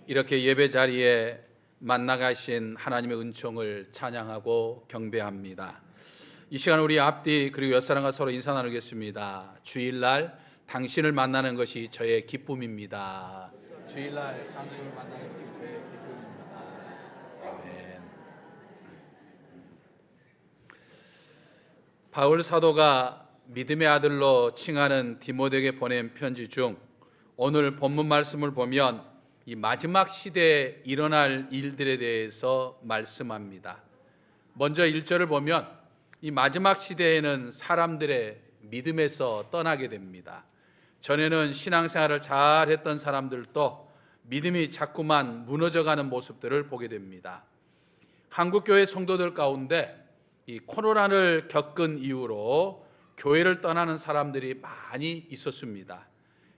이렇게 예배 자리에 만나가신 하나님의 은총을 찬양하고 경배합니다. 이 시간 우리 앞뒤 그리고 옆사람과 서로 인사 나누겠습니다. 주일날 당신을 만나는 것이 저의 기쁨입니다. 주일날 당신을 만나는 것이 저의 기쁨입니다. 아멘. 바울 사도가 믿음의 아들로 칭하는 디모데에게 보낸 편지 중 오늘 본문 말씀을 보면 이 마지막 시대에 일어날 일들에 대해서 말씀합니다. 먼저 1절을 보면 이 마지막 시대에는 사람들의 믿음에서 떠나게 됩니다. 전에는 신앙생활을 잘 했던 사람들도 믿음이 자꾸만 무너져가는 모습들을 보게 됩니다. 한국교회 성도들 가운데 이 코로나를 겪은 이후로 교회를 떠나는 사람들이 많이 있었습니다.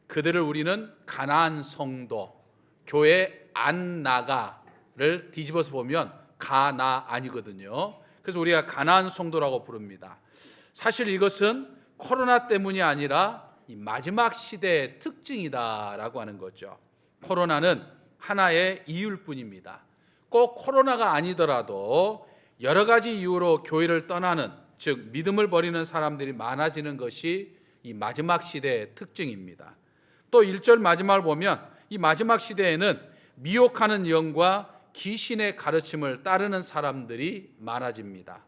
그들을 우리는 가나안 성도, 교회 안 나가를 뒤집어서 보면 가나 아니거든요. 그래서 우리가 가나안 성도라고 부릅니다. 사실 이것은 코로나 때문이 아니라 이 마지막 시대의 특징이다라고 하는 거죠. 코로나는 하나의 이유일 뿐입니다. 꼭 코로나가 아니더라도 여러 가지 이유로 교회를 떠나는, 즉 믿음을 버리는 사람들이 많아지는 것이 이 마지막 시대의 특징입니다. 또 1절 마지막을 보면 이 마지막 시대에는 미혹하는 영과 귀신의 가르침을 따르는 사람들이 많아집니다.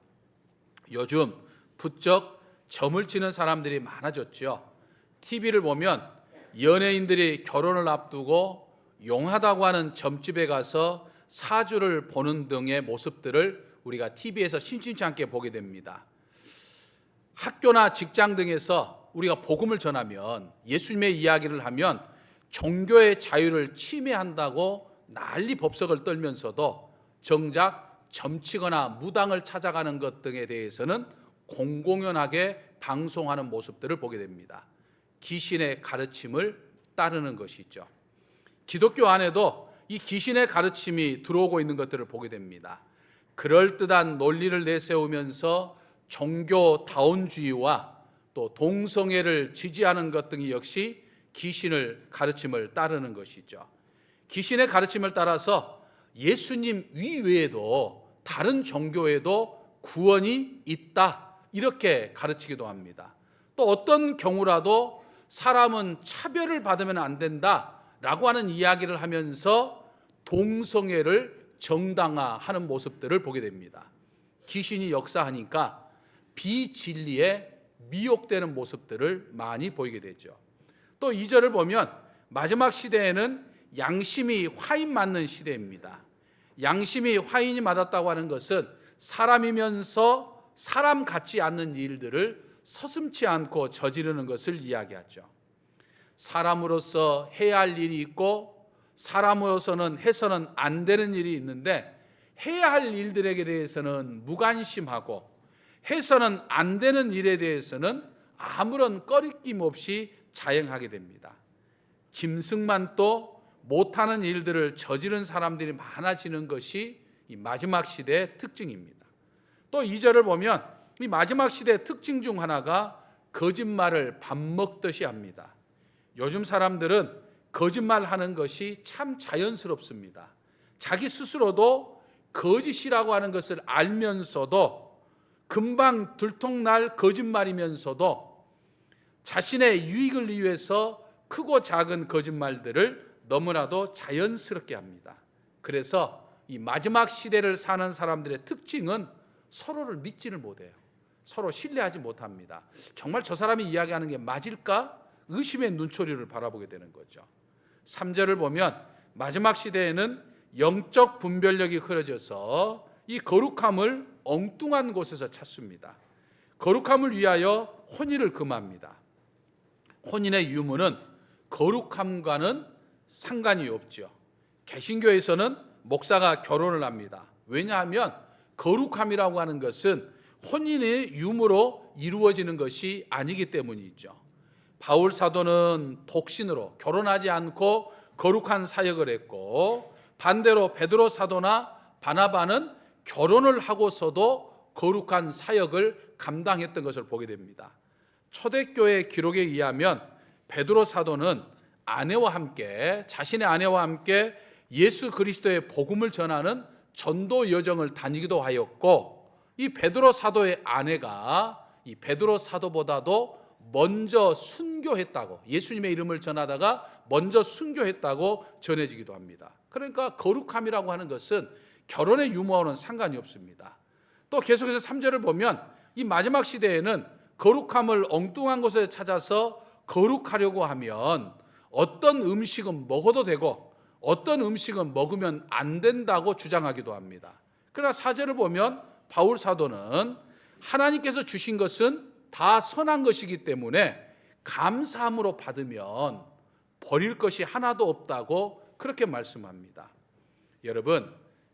요즘 부쩍 점을 치는 사람들이 많아졌죠. TV를 보면 연예인들이 결혼을 앞두고 용하다고 하는 점집에 가서 사주를 보는 등의 모습들을 우리가 TV에서 심심치 않게 보게 됩니다. 학교나 직장 등에서 우리가 복음을 전하면, 예수님의 이야기를 하면 종교의 자유를 침해한다고 난리 법석을 떨면서도 정작 점치거나 무당을 찾아가는 것 등에 대해서는 공공연하게 방송하는 모습들을 보게 됩니다. 귀신의 가르침을 따르는 것이죠. 기독교 안에도 이 귀신의 가르침이 들어오고 있는 것들을 보게 됩니다. 그럴듯한 논리를 내세우면서 종교다운주의와 또 동성애를 지지하는 것 등이 역시 귀신을 가르침을 따르는 것이죠. 귀신의 가르침을 따라서 예수님 이외에도 다른 종교에도 구원이 있다, 이렇게 가르치기도 합니다. 또 어떤 경우라도 사람은 차별을 받으면 안 된다라고 하는 이야기를 하면서 동성애를 정당화하는 모습들을 보게 됩니다. 귀신이 역사하니까 비진리에 미혹되는 모습들을 많이 보이게 되죠. 또 2절을 보면 마지막 시대에는 양심이 화인 맞는 시대입니다. 양심이 화인이 맞았다고 하는 것은 사람이면서 사람 같지 않는 일들을 서슴지 않고 저지르는 것을 이야기하죠. 사람으로서 해야 할 일이 있고 사람으로서는 해서는 안 되는 일이 있는데, 해야 할 일들에 대해서는 무관심하고 해서는 안 되는 일에 대해서는 아무런 꺼리낌 없이 자행하게 됩니다. 짐승만 또 못하는 일들을 저지른 사람들이 많아지는 것이 이 마지막 시대의 특징입니다. 또 2절을 보면 이 마지막 시대의 특징 중 하나가 거짓말을 밥 먹듯이 합니다. 요즘 사람들은 거짓말하는 것이 참 자연스럽습니다. 자기 스스로도 거짓이라고 하는 것을 알면서도 금방 들통날 거짓말이면서도 자신의 유익을 위해서 크고 작은 거짓말들을 너무나도 자연스럽게 합니다. 그래서 이 마지막 시대를 사는 사람들의 특징은 서로를 믿지를 못해요. 서로 신뢰하지 못합니다. 정말 저 사람이 이야기하는 게 맞을까? 의심의 눈초리를 바라보게 되는 거죠. 3절을 보면 마지막 시대에는 영적 분별력이 흐려져서 이 거룩함을 엉뚱한 곳에서 찾습니다. 거룩함을 위하여 혼인을 금합니다. 혼인의 유무는 거룩함과는 상관이 없죠. 개신교에서는 목사가 결혼을 합니다. 왜냐하면 거룩함이라고 하는 것은 혼인의 유무로 이루어지는 것이 아니기 때문이죠. 바울 사도는 독신으로 결혼하지 않고 거룩한 사역을 했고, 반대로 베드로 사도나 바나바는 결혼을 하고서도 거룩한 사역을 감당했던 것을 보게 됩니다. 초대교회 기록에 의하면 베드로 사도는 자신의 아내와 함께 예수 그리스도의 복음을 전하는 전도 여정을 다니기도 하였고, 이 베드로 사도의 아내가 이 베드로 사도보다도 먼저 순교했다고, 예수님의 이름을 전하다가 먼저 순교했다고 전해지기도 합니다. 그러니까 거룩함이라고 하는 것은 결혼의 유무와는 상관이 없습니다. 또 계속해서 3절을 보면 이 마지막 시대에는 거룩함을 엉뚱한 곳에 찾아서 거룩하려고 하면 어떤 음식은 먹어도 되고 어떤 음식은 먹으면 안 된다고 주장하기도 합니다. 그러나 4절을 보면 바울 사도는 하나님께서 주신 것은 다 선한 것이기 때문에 감사함으로 받으면 버릴 것이 하나도 없다고 그렇게 말씀합니다. 여러분,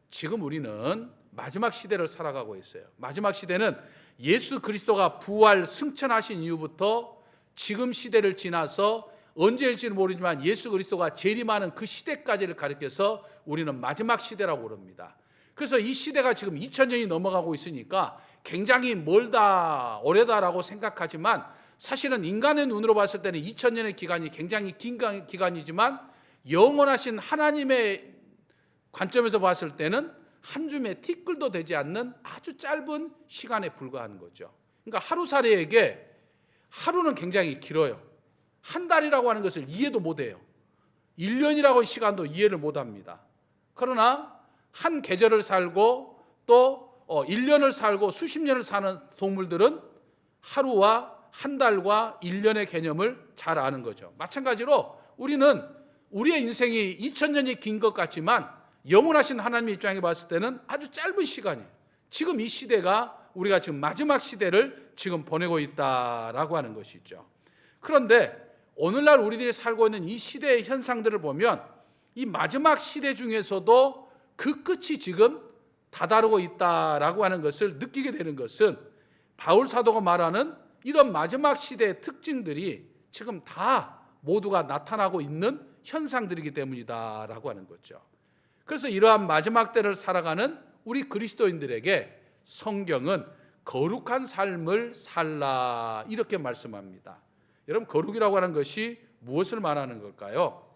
지금 우리는 마지막 시대를 살아가고 있어요. 마지막 시대는 예수 그리스도가 부활 승천하신 이후부터 지금 시대를 지나서 언제일지는 모르지만 예수 그리스도가 재림하는 그 시대까지를 가리켜서 우리는 마지막 시대라고 그럽니다. 그래서 이 시대가 지금 2000년이 넘어가고 있으니까 굉장히 멀다, 오래다라고 생각하지만 사실은 인간의 눈으로 봤을 때는 2000년의 기간이 굉장히 긴 기간이지만 영원하신 하나님의 관점에서 봤을 때는 한 줌의 티끌도 되지 않는 아주 짧은 시간에 불과한 거죠. 그러니까 하루살이에게 하루는 굉장히 길어요. 한 달이라고 하는 것을 이해도 못해요. 1년이라고 하는 시간도 이해를 못합니다. 그러나 한 계절을 살고 또 1년을 살고 수십 년을 사는 동물들은 하루와 한 달과 1년의 개념을 잘 아는 거죠. 마찬가지로 우리는 우리의 인생이 2000년이 긴 것 같지만 영원하신 하나님의 입장에 봤을 때는 아주 짧은 시간이에요. 지금 이 시대가 우리가 지금 마지막 시대를 지금 보내고 있다라고 하는 것이죠. 그런데 오늘날 우리들이 살고 있는 이 시대의 현상들을 보면 이 마지막 시대 중에서도 그 끝이 지금 다다르고 있다라고 하는 것을 느끼게 되는 것은 바울 사도가 말하는 이런 마지막 시대의 특징들이 지금 다 모두가 나타나고 있는 현상들이기 때문이다라고 하는 거죠. 그래서 이러한 마지막 때를 살아가는 우리 그리스도인들에게 성경은 거룩한 삶을 살라 이렇게 말씀합니다. 여러분, 거룩이라고 하는 것이 무엇을 말하는 걸까요?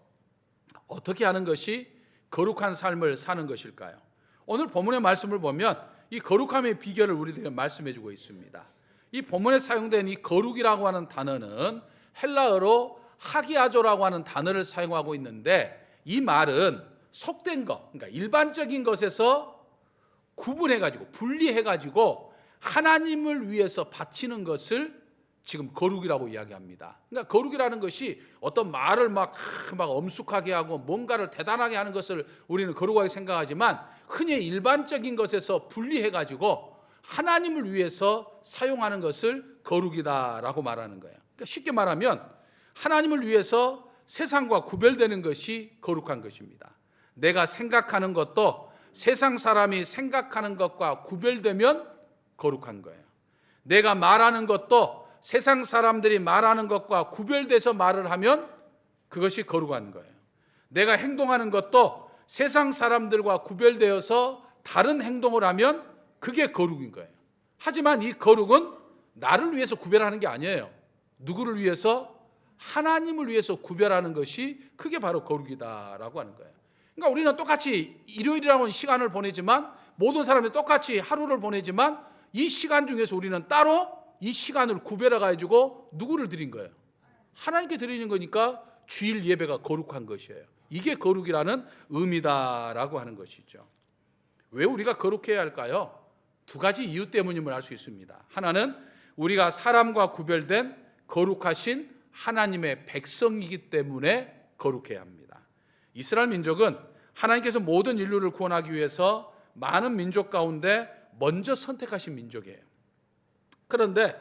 어떻게 하는 것이 거룩한 삶을 사는 것일까요? 오늘 본문의 말씀을 보면 이 거룩함의 비결을 우리들에게 말씀해 주고 있습니다. 이 본문에 사용된 이 거룩이라고 하는 단어는 헬라어로 하기아조라고 하는 단어를 사용하고 있는데, 이 말은 속된 것, 그러니까 일반적인 것에서 구분해가지고 분리해가지고 하나님을 위해서 바치는 것을 지금 거룩이라고 이야기합니다. 그러니까 거룩이라는 것이 어떤 말을 막 엄숙하게 하고 뭔가를 대단하게 하는 것을 우리는 거룩하게 생각하지만 흔히 일반적인 것에서 분리해가지고 하나님을 위해서 사용하는 것을 거룩이다라고 말하는 거예요. 그러니까 쉽게 말하면 하나님을 위해서 세상과 구별되는 것이 거룩한 것입니다. 내가 생각하는 것도 세상 사람이 생각하는 것과 구별되면 거룩한 거예요. 내가 말하는 것도 세상 사람들이 말하는 것과 구별돼서 말을 하면 그것이 거룩한 거예요. 내가 행동하는 것도 세상 사람들과 구별되어서 다른 행동을 하면 그게 거룩인 거예요. 하지만 이 거룩은 나를 위해서 구별하는 게 아니에요. 누구를 위해서? 하나님을 위해서 구별하는 것이 그게 바로 거룩이다라고 하는 거예요. 그러니까 우리는 똑같이 일요일이라는 시간을 보내지만, 모든 사람이 똑같이 하루를 보내지만 이 시간 중에서 우리는 따로 이 시간을 구별해 가지고 누구를 드린 거예요? 하나님께 드리는 거니까 주일 예배가 거룩한 것이에요. 이게 거룩이라는 의미다라고 하는 것이죠. 왜 우리가 거룩해야 할까요? 두 가지 이유 때문임을 알 수 있습니다. 하나는 우리가 사람과 구별된 거룩하신 하나님의 백성이기 때문에 거룩해야 합니다. 이스라엘 민족은 하나님께서 모든 인류를 구원하기 위해서 많은 민족 가운데 먼저 선택하신 민족이에요. 그런데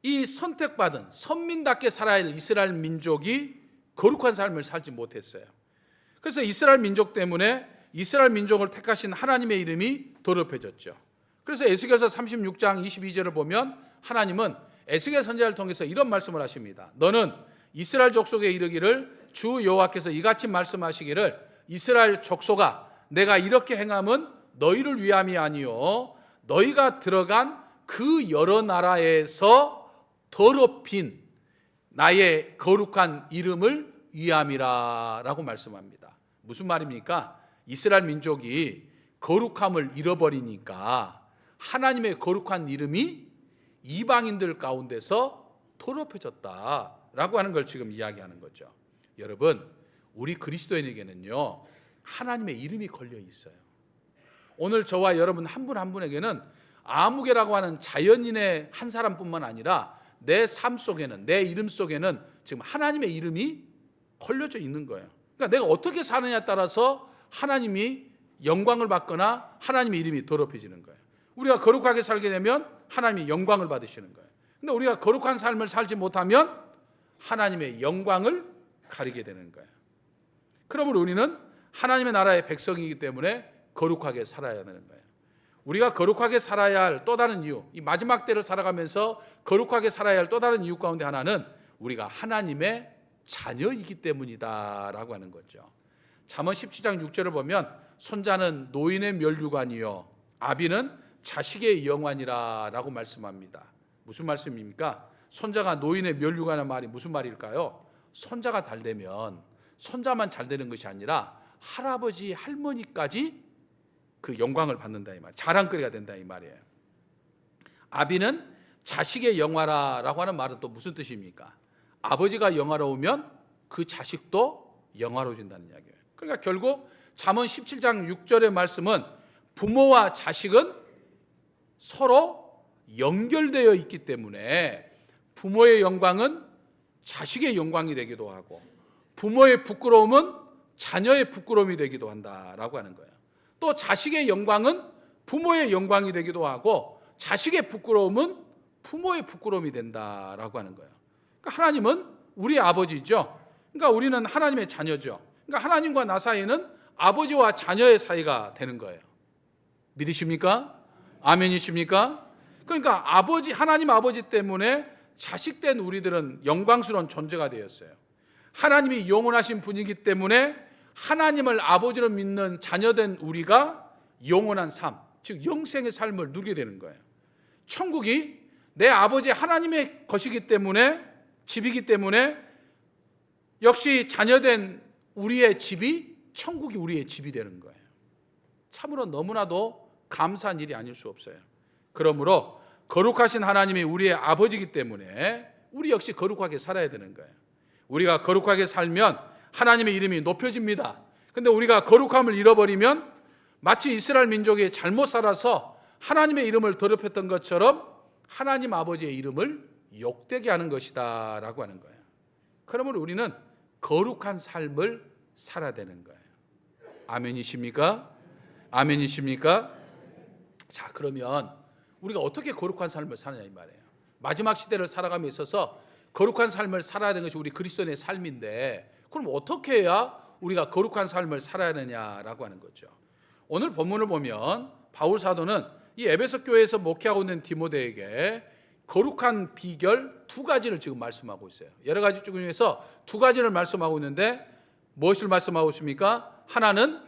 이 선택받은 선민답게 살아야 할 이스라엘 민족이 거룩한 삶을 살지 못했어요. 그래서 이스라엘 민족 때문에 이스라엘 민족을 택하신 하나님의 이름이 더럽혀졌죠. 그래서 에스겔서 36장 22절을 보면 하나님은 에스겔 선지자를 통해서 이런 말씀을 하십니다. 너는 이스라엘 족속에 이르기를 주 여호와께서 이같이 말씀하시기를 이스라엘 족속아 내가 이렇게 행함은 너희를 위함이 아니요 너희가 들어간 그 여러 나라에서 더럽힌 나의 거룩한 이름을 위함이라 라고 말씀합니다. 무슨 말입니까? 이스라엘 민족이 거룩함을 잃어버리니까 하나님의 거룩한 이름이 이방인들 가운데서 더럽혀졌다라고 하는 걸 지금 이야기하는 거죠. 여러분, 우리 그리스도인에게는요, 하나님의 이름이 걸려 있어요. 오늘 저와 여러분 한 분 한 분에게는 아무개라고 하는 자연인의 한 사람뿐만 아니라 내 삶 속에는, 내 이름 속에는 지금 하나님의 이름이 걸려져 있는 거예요. 그러니까 내가 어떻게 사느냐에 따라서 하나님이 영광을 받거나 하나님의 이름이 더럽혀지는 거예요. 우리가 거룩하게 살게 되면 하나님이 영광을 받으시는 거예요. 근데 우리가 거룩한 삶을 살지 못하면 하나님의 영광을 가리게 되는 거예요. 그러므로 우리는 하나님의 나라의 백성이기 때문에 거룩하게 살아야 되는 거예요. 우리가 거룩하게 살아야 할 또 다른 이유, 이 마지막 때를 살아가면서 거룩하게 살아야 할 또 다른 이유 가운데 하나는 우리가 하나님의 자녀이기 때문이다라고 하는 거죠. 잠언 17장 6절을 보면 손자는 노인의 면류관이요 아비는 자식의 영환이라라고 말씀합니다. 무슨 말씀입니까? 손자가 노인의 면류관이라는 말이 무슨 말일까요? 손자가 잘 되면 손자만 잘 되는 것이 아니라 할아버지, 할머니까지 그 영광을 받는다 이 말, 자랑거리가 된다 이 말이에요. 아비는 자식의 영화라라고 하는 말은 또 무슨 뜻입니까? 아버지가 영화로우면 그 자식도 영화로워진다는 이야기예요. 그러니까 결국 잠언 17장 6절의 말씀은 부모와 자식은 서로 연결되어 있기 때문에 부모의 영광은 자식의 영광이 되기도 하고 부모의 부끄러움은 자녀의 부끄러움이 되기도 한다라고 하는 거예요. 또 자식의 영광은 부모의 영광이 되기도 하고 자식의 부끄러움은 부모의 부끄러움이 된다라고 하는 거예요. 그러니까 하나님은 우리 아버지죠. 그러니까 우리는 하나님의 자녀죠. 그러니까 하나님과 나 사이는 아버지와 자녀의 사이가 되는 거예요. 믿으십니까? 아멘이십니까? 그러니까 아버지, 하나님 아버지 때문에 자식된 우리들은 영광스러운 존재가 되었어요. 하나님이 영원하신 분이기 때문에 하나님을 아버지로 믿는 자녀된 우리가 영원한 삶, 즉 영생의 삶을 누리게 되는 거예요. 천국이 내 아버지 하나님의 것이기 때문에, 집이기 때문에 역시 자녀된 우리의 집이 천국이 우리의 집이 되는 거예요. 참으로 너무나도 감사한 일이 아닐 수 없어요. 그러므로 거룩하신 하나님이 우리의 아버지이기 때문에 우리 역시 거룩하게 살아야 되는 거예요. 우리가 거룩하게 살면 하나님의 이름이 높여집니다. 그런데 우리가 거룩함을 잃어버리면 마치 이스라엘 민족이 잘못 살아서 하나님의 이름을 더럽혔던 것처럼 하나님 아버지의 이름을 욕되게 하는 것이다 라고 하는 거예요. 그러므로 우리는 거룩한 삶을 살아야 되는 거예요. 아멘이십니까? 아멘이십니까? 자, 그러면 우리가 어떻게 거룩한 삶을 사느냐 이 말이에요. 마지막 시대를 살아감에 있어서 거룩한 삶을 살아야 되는 것이 우리 그리스도인의 삶인데, 그럼 어떻게 해야 우리가 거룩한 삶을 살아야 하느냐라고 하는 거죠. 오늘 본문을 보면 바울 사도는 이 에베소 교회에서 목회하고 있는 디모데에게 거룩한 비결 두 가지를 지금 말씀하고 있어요. 여러 가지 중에서 두 가지를 말씀하고 있는데 무엇을 말씀하고 있습니까? 하나는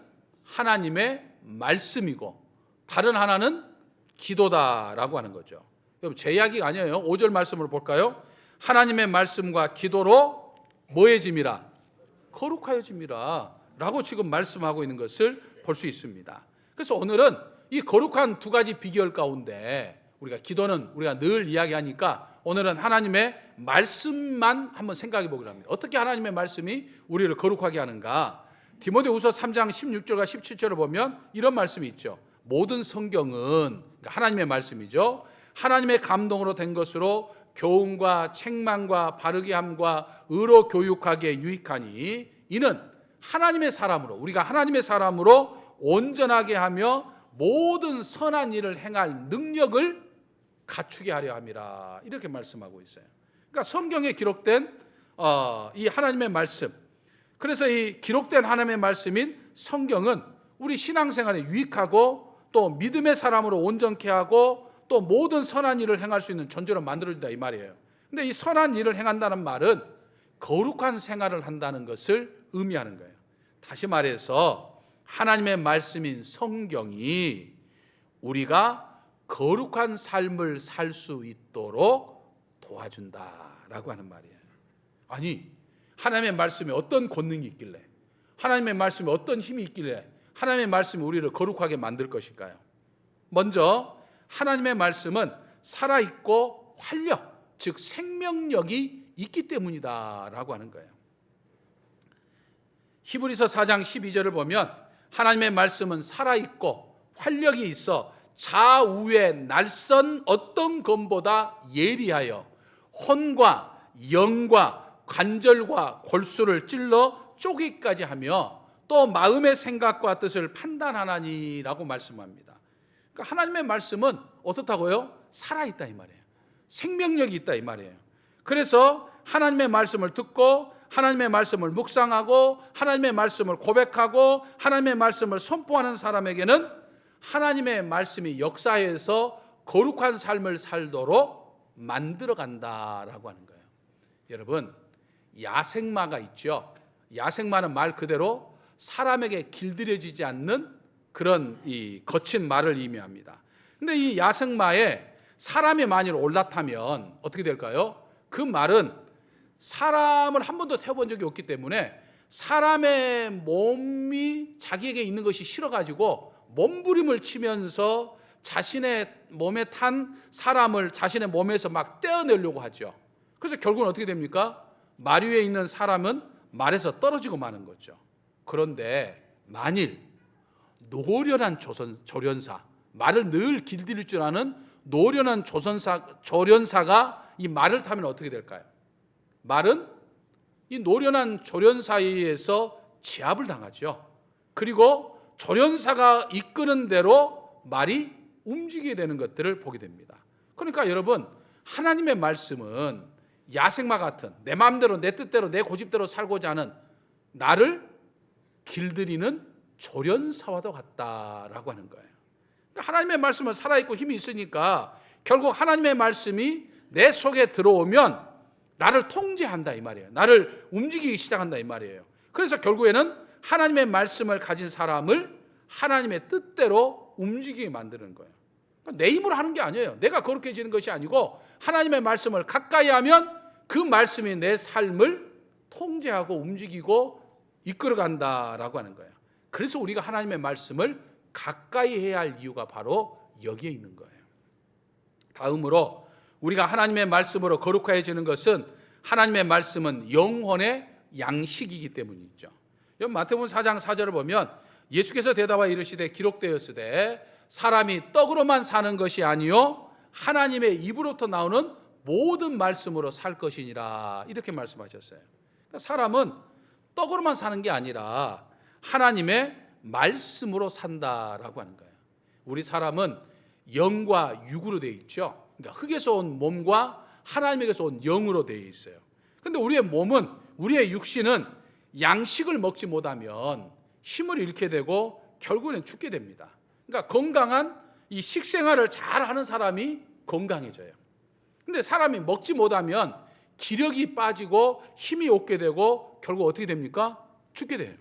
하나님의 말씀이고 다른 하나는 기도다라고 하는 거죠. 여러분, 제 이야기가 아니에요. 5절 말씀을 볼까요? 하나님의 말씀과 기도로 뭐해짐이라? 거룩하여짐이라 라고 지금 말씀하고 있는 것을 볼 수 있습니다. 그래서 오늘은 이 거룩한 두 가지 비결 가운데 우리가 기도는 우리가 늘 이야기하니까 오늘은 하나님의 말씀만 한번 생각해 보기로 합니다. 어떻게 하나님의 말씀이 우리를 거룩하게 하는가? 디모데후서 3장 16절과 17절을 보면 이런 말씀이 있죠. 모든 성경은, 하나님의 말씀이죠, 하나님의 감동으로 된 것으로 교훈과 책망과 바르게 함과 의로 교육하기에 유익하니 이는 하나님의 사람으로, 우리가 하나님의 사람으로 온전하게 하며 모든 선한 일을 행할 능력을 갖추게 하려 함이라, 이렇게 말씀하고 있어요. 그러니까 성경에 기록된 이 하나님의 말씀, 그래서 이 기록된 하나님의 말씀인 성경은 우리 신앙생활에 유익하고 또 믿음의 사람으로 온전케 하고 또 모든 선한 일을 행할 수 있는 존재로 만들어준다 이 말이에요. 근데 이 선한 일을 행한다는 말은 거룩한 생활을 한다는 것을 의미하는 거예요. 다시 말해서 하나님의 말씀인 성경이 우리가 거룩한 삶을 살 수 있도록 도와준다라고 하는 말이에요. 아니, 하나님의 말씀에 어떤 권능이 있길래, 하나님의 말씀에 어떤 힘이 있길래 하나님의 말씀이 우리를 거룩하게 만들 것일까요? 먼저 하나님의 말씀은 살아있고 활력, 즉 생명력이 있기 때문이다라고 하는 거예요. 히브리서 4장 12절을 보면 하나님의 말씀은 살아있고 활력이 있어 좌우의 날선 어떤 검보다 예리하여 혼과 영과 관절과 골수를 찔러 쪼개기까지 하며 또 마음의 생각과 뜻을 판단하나니라고 말씀합니다. 그러니까 하나님의 말씀은 어떻다고요? 살아있다 이 말이에요. 생명력이 있다 이 말이에요. 그래서 하나님의 말씀을 듣고 하나님의 말씀을 묵상하고 하나님의 말씀을 고백하고 하나님의 말씀을 선포하는 사람에게는 하나님의 말씀이 역사해서 거룩한 삶을 살도록 만들어간다라고 하는 거예요. 여러분, 야생마가 있죠. 야생마는 말 그대로 사람에게 길들여지지 않는 그런 이 거친 말을 의미합니다. 근데 이 야생마에 사람이 만일 올라타면 어떻게 될까요? 그 말은 사람을 한 번도 태워본 적이 없기 때문에 사람의 몸이 자기에게 있는 것이 싫어가지고 몸부림을 치면서 자신의 몸에 탄 사람을 자신의 몸에서 막 떼어내려고 하죠. 그래서 결국은 어떻게 됩니까? 말 위에 있는 사람은 말에서 떨어지고 마는 거죠. 그런데 만일 노련한 조련사, 말을 늘 길들일 줄 아는 노련한 조련사가 이 말을 타면 어떻게 될까요? 말은 이 노련한 조련사에 의해서 제압을 당하죠. 그리고 조련사가 이끄는 대로 말이 움직이게 되는 것들을 보게 됩니다. 그러니까 여러분, 하나님의 말씀은 야생마 같은 내 마음대로 내 뜻대로 내 고집대로 살고자 하는 나를 길들이는 조련사와도 같다라고 하는 거예요. 그러니까 하나님의 말씀은 살아있고 힘이 있으니까 결국 하나님의 말씀이 내 속에 들어오면 나를 통제한다 이 말이에요. 나를 움직이기 시작한다 이 말이에요. 그래서 결국에는 하나님의 말씀을 가진 사람을 하나님의 뜻대로 움직이게 만드는 거예요. 그러니까 내 힘으로 하는 게 아니에요. 내가 거룩해지는 것이 아니고 하나님의 말씀을 가까이 하면 그 말씀이 내 삶을 통제하고 움직이고 이끌어간다라고 하는 거예요. 그래서 우리가 하나님의 말씀을 가까이 해야 할 이유가 바로 여기에 있는 거예요. 다음으로 우리가 하나님의 말씀으로 거룩해지는 것은 하나님의 말씀은 영혼의 양식이기 때문이죠. 마태복음 4장 4절을 보면 예수께서 대답하여 이르시되 기록되었으되 사람이 떡으로만 사는 것이 아니요 하나님의 입으로부터 나오는 모든 말씀으로 살 것이니라 이렇게 말씀하셨어요. 그러니까 사람은 떡으로만 사는 게 아니라 하나님의 말씀으로 산다라고 하는 거예요. 우리 사람은 영과 육으로 되어 있죠. 그러니까 흙에서 온 몸과 하나님에게서 온 영으로 되어 있어요. 그런데 우리의 몸은, 우리의 육신은 양식을 먹지 못하면 힘을 잃게 되고 결국에는 죽게 됩니다. 그러니까 건강한 이 식생활을 잘 하는 사람이 건강해져요. 근데 사람이 먹지 못하면 기력이 빠지고 힘이 없게 되고 결국 어떻게 됩니까? 죽게 돼요.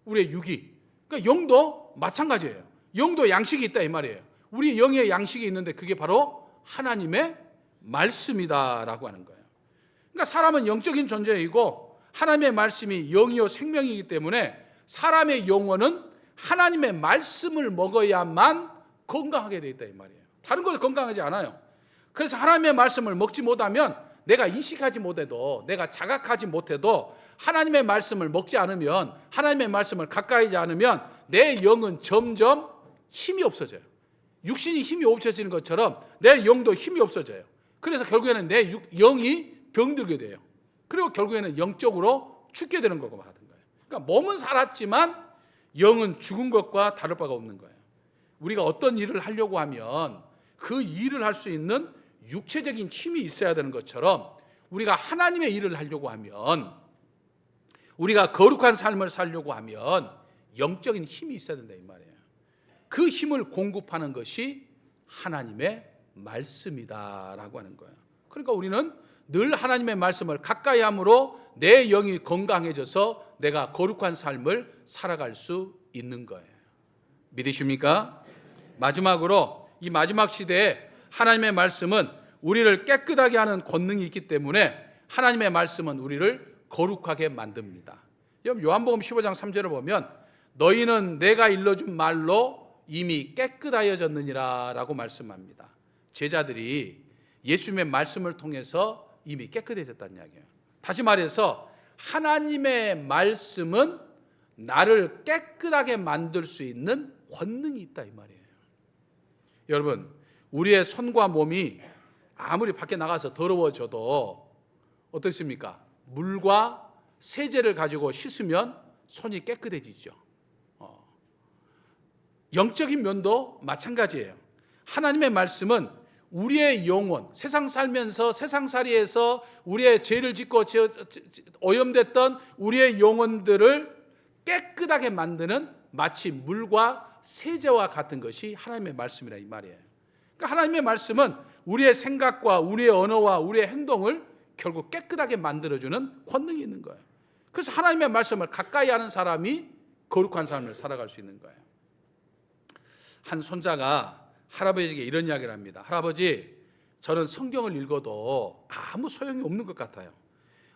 우리의 육이. 그러니까 영도 마찬가지예요. 영도 양식이 있다 이 말이에요. 우리 영의 양식이 있는데 그게 바로 하나님의 말씀이다라고 하는 거예요. 그러니까 사람은 영적인 존재이고 하나님의 말씀이 영이요 생명이기 때문에 사람의 영혼은 하나님의 말씀을 먹어야만 건강하게 되어 있다 이 말이에요. 다른 것은 건강하지 않아요. 그래서 하나님의 말씀을 먹지 못하면 내가 인식하지 못해도, 내가 자각하지 못해도 하나님의 말씀을 먹지 않으면, 하나님의 말씀을 가까이 하지 않으면 내 영은 점점 힘이 없어져요. 육신이 힘이 없어지는 것처럼 내 영도 힘이 없어져요. 그래서 결국에는 내 영이 병들게 돼요. 그리고 결국에는 영적으로 죽게 되는 것과 같은 거예요. 그러니까 몸은 살았지만 영은 죽은 것과 다를 바가 없는 거예요. 우리가 어떤 일을 하려고 하면 그 일을 할 수 있는 육체적인 힘이 있어야 되는 것처럼 우리가 하나님의 일을 하려고 하면, 우리가 거룩한 삶을 살려고 하면 영적인 힘이 있어야 된다 이 말이에요. 그 힘을 공급하는 것이 하나님의 말씀이다라고 하는 거예요. 그러니까 우리는 늘 하나님의 말씀을 가까이 함으로 내 영이 건강해져서 내가 거룩한 삶을 살아갈 수 있는 거예요. 믿으십니까? 마지막으로 이 마지막 시대에 하나님의 말씀은 우리를 깨끗하게 하는 권능이 있기 때문에 하나님의 말씀은 우리를 거룩하게 만듭니다. 요한복음 15장 3절을 보면 너희는 내가 일러준 말로 이미 깨끗하여졌느니라 라고 말씀합니다. 제자들이 예수님의 말씀을 통해서 이미 깨끗해졌다는 이야기예요. 다시 말해서 하나님의 말씀은 나를 깨끗하게 만들 수 있는 권능이 있다 이 말이에요. 여러분, 우리의 손과 몸이 아무리 밖에 나가서 더러워져도 어떻습니까? 물과 세제를 가지고 씻으면 손이 깨끗해지죠. 영적인 면도 마찬가지예요. 하나님의 말씀은 우리의 영혼, 세상 살면서 세상살이에서 우리의 죄를 짓고 오염됐던 우리의 영혼들을 깨끗하게 만드는 마치 물과 세제와 같은 것이 하나님의 말씀이라 이 말이에요. 그러니까 하나님의 말씀은 우리의 생각과 우리의 언어와 우리의 행동을 결국 깨끗하게 만들어주는 권능이 있는 거예요. 그래서 하나님의 말씀을 가까이 하는 사람이 거룩한 삶을 살아갈 수 있는 거예요. 한 손자가 할아버지에게 이런 이야기를 합니다. 할아버지, 저는 성경을 읽어도 아무 소용이 없는 것 같아요.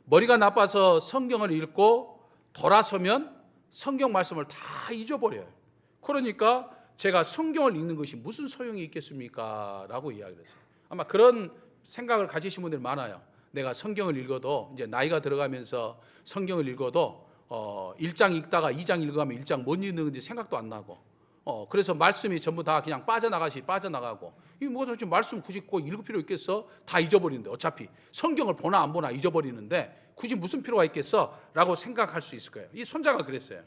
머리가 나빠서 성경을 읽고 돌아서면 성경 말씀을 다 잊어버려요. 그러니까 제가 성경을 읽는 것이 무슨 소용이 있겠습니까? 라고 이야기를 했어요. 아마 그런 생각을 가지신 분들이 많아요. 내가 성경을 읽어도 이제 나이가 들어가면서 성경을 읽어도 1장 읽다가 2장 읽어가면 1장 못 읽는지 생각도 안 나고 그래서 말씀이 전부 다 그냥 빠져나가고 이게 뭐 도대체 말씀 굳이 꼭 읽을 필요 있겠어? 다 잊어버리는데 어차피 성경을 보나 안 보나 잊어버리는데 굳이 무슨 필요가 있겠어? 라고 생각할 수 있을 거예요. 이 손자가 그랬어요.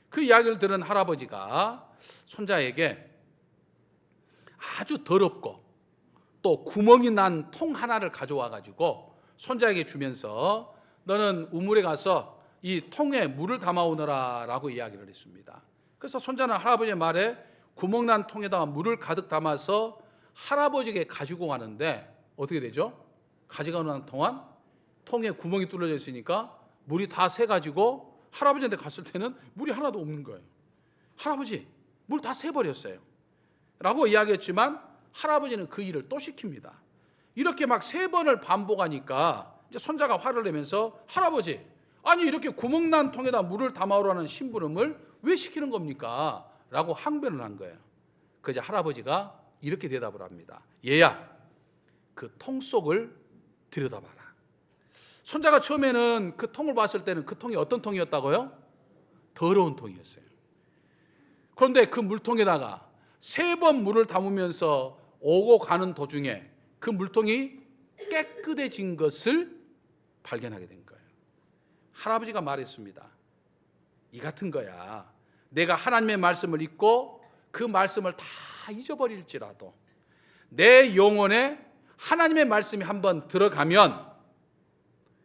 그 이야기를 들은 할아버지가 손자에게 아주 더럽고 또 구멍이 난 통 하나를 가져와 가지고 손자에게 주면서 너는 우물에 가서 이 통에 물을 담아오너라 라고 이야기를 했습니다. 그래서 손자는 할아버지의 말에 구멍난 통에다가 물을 가득 담아서 할아버지에게 가지고 가는데 어떻게 되죠? 가져가는 동안 통에 구멍이 뚫려져 있으니까 물이 다 새가지고 할아버지한테 갔을 때는 물이 하나도 없는 거예요. 할아버지, 물 다 새버렸어요 라고 이야기했지만 할아버지는 그 일을 또 시킵니다. 이렇게 막 3번을 반복하니까 이제 손자가 화를 내면서 할아버지, 아니 이렇게 구멍난 통에다 물을 담아오라는 심부름을 왜 시키는 겁니까? 라고 항변을 한 거예요. 그저 할아버지가 이렇게 대답을 합니다. 얘야, 그 통 속을 들여다봐라. 손자가 처음에는 그 통을 봤을 때는 그 통이 어떤 통이었다고요? 더러운 통이었어요. 그런데 그 물통에다가 3번 물을 담으면서 오고 가는 도중에 그 물통이 깨끗해진 것을 발견하게 된 거예요. 할아버지가 말했습니다. 이 같은 거야. 내가 하나님의 말씀을 읽고 그 말씀을 다 잊어버릴지라도 내 영혼에 하나님의 말씀이 한번 들어가면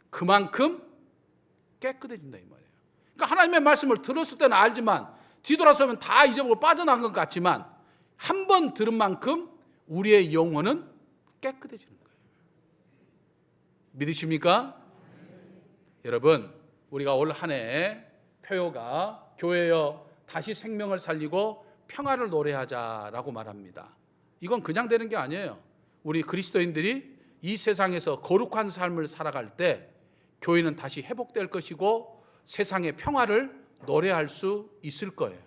그만큼 깨끗해진다 이 말이에요. 그러니까 하나님의 말씀을 들었을 때는 알지만 뒤돌아서면 다 잊어버리고 빠져나간 것 같지만 한 번 들은 만큼 우리의 영혼은 깨끗해지는 거예요. 믿으십니까? 여러분, 우리가 올 한 해 표요가 교회여 다시 생명을 살리고 평화를 노래하자라고 말합니다. 이건 그냥 되는 게 아니에요. 우리 그리스도인들이 이 세상에서 거룩한 삶을 살아갈 때 교회는 다시 회복될 것이고 세상의 평화를 노래할 수 있을 거예요.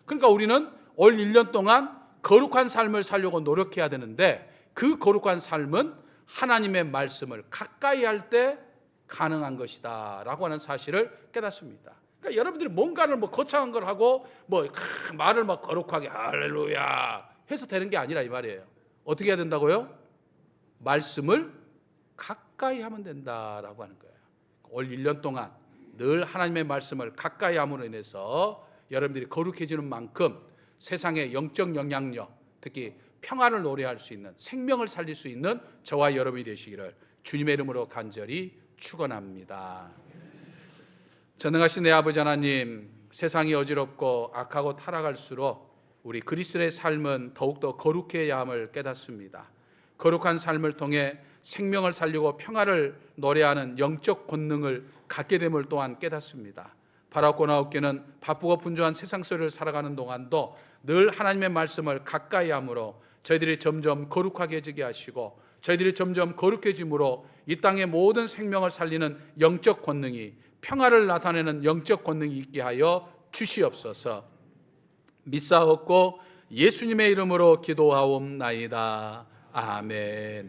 그러니까 우리는 올 1년 동안 거룩한 삶을 살려고 노력해야 되는데 그 거룩한 삶은 하나님의 말씀을 가까이 할 때 가능한 것이다 라고 하는 사실을 깨닫습니다. 그러니까 여러분들이 뭔가를 거창한 걸 하고 말을 거룩하게 할렐루야 해서 되는 게 아니라 이 말이에요. 어떻게 해야 된다고요? 말씀을 가까이 하면 된다라고 하는 거예요. 올 1년 동안 늘 하나님의 말씀을 가까이 함으로 인해서 여러분들이 거룩해지는 만큼 세상의 영적 영향력, 특히 평화를 노래할 수 있는, 생명을 살릴 수 있는 저와 여러분이 되시기를 주님의 이름으로 간절히 축원합니다. 전능하신 내 아버지 하나님, 세상이 어지럽고 악하고 타락할수록 우리 그리스도의 삶은 더욱더 거룩해야 함을 깨닫습니다. 거룩한 삶을 통해 생명을 살리고 평화를 노래하는 영적 권능을 갖게 됨을 또한 깨닫습니다. 바라고나옵게는 바쁘고 분주한 세상 속을 살아가는 동안도 늘 하나님의 말씀을 가까이 함으로 저희들이 점점 거룩하게 하시고 저희들이 점점 거룩해짐으로 이 땅의 모든 생명을 살리는 영적 권능이 평화를 나타내는 영적 권능이 있게 하여 주시옵소서. 믿사옵고 예수님의 이름으로 기도하옵나이다. 아멘.